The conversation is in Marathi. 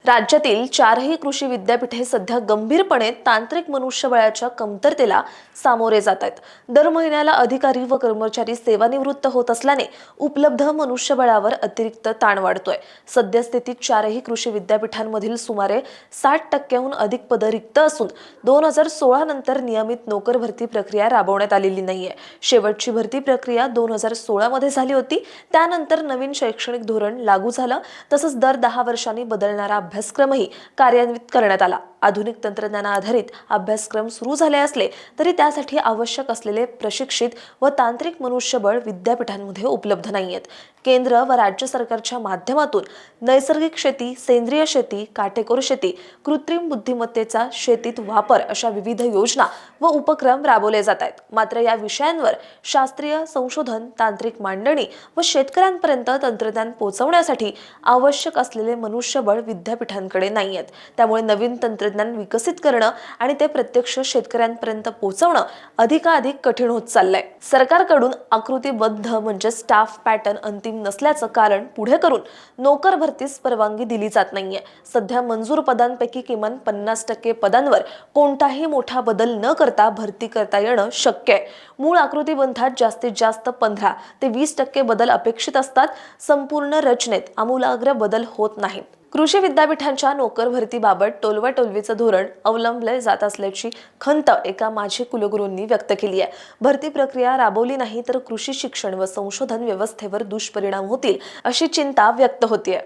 राज्यातील चारही कृषी विद्यापीठे सध्या गंभीरपणे तांत्रिक मनुष्यबळाच्या कमतरतेला सामोरे जात आहेत। दर महिन्याला अधिकारी व कर्मचारी सेवानिवृत्त होत असल्याने उपलब्ध मनुष्यबळावर अतिरिक्त ताण वाढतोय। सद्यस्थितीत चारही कृषी विद्यापीठांमधील सुमारे 60% अधिक पदे रिक्त असून 2016 नंतर नियमित नोकर भरती प्रक्रिया राबवण्यात आलेली नाहीये। शेवटची भरती प्रक्रिया 2016 मध्ये झाली होती। त्यानंतर नवीन शैक्षणिक धोरण लागू झालं, तसंच दर 10 वर्षांनी बदलणारा अभ्यासक्रमही कार्यान्वित करण्यात आला। आधुनिक तंत्रज्ञानाधारित अभ्यासक्रम सुरू झाले असले तरी त्यासाठी आवश्यक असलेले प्रशिक्षित व तांत्रिक मनुष्यबळ विद्यापीठांमध्ये उपलब्ध नाहीयेत। केंद्र व राज्य सरकारच्या माध्यमातून नैसर्गिक शेती, सेंद्रिय शेती, काटेकोर शेती, कृत्रिम बुद्धिमत्तेचा शेतीत वापर अशा विविध योजना व उपक्रम राबवले जात आहेत। मात्र या विषयांवर शास्त्रीय संशोधन, तांत्रिक मांडणी व शेतकऱ्यांपर्यंत तंत्रज्ञान पोहोचवण्यासाठी आवश्यक असलेले मनुष्यबळ विद्यापीठांकडे नाहीयेत। त्यामुळे नवीन तंत्रज्ञान विकसित करणं आणि ते प्रत्यक्ष शेतकऱ्यांपर्यंत पोहोचवणं अधिकाधिक कठीण होत चाललंय। सरकारकडून आकृतीबद्ध म्हणजे स्टाफ पॅटर्न अंतिम नसल्याचं कारण पुढे करून नोकर भरतीस परवानगी दिली जात नाहीये। सध्या मंजूर पदांपैकी किमान 50% पदांवर कोणताही मोठा बदल न करता भरती करता येणं शक्य आहे। मूळ आकृतीबंधात जास्तीत जास्त 15 ते 20% बदल अपेक्षित असतात। संपूर्ण रचनेत आमूलाग्र बदल होत नाहीत। कृषी विद्यापीठांच्या नोकर भरतीबाबत टोलवाटोलवीचं धोरण अवलंबले जात असल्याची खंत एका माजी कुलगुरूंनी व्यक्त केली आहे। भरती प्रक्रिया राबवली नाही तर कृषी शिक्षण व संशोधन व्यवस्थेवर दुष्परिणाम होतील अशी चिंता व्यक्त होतीये।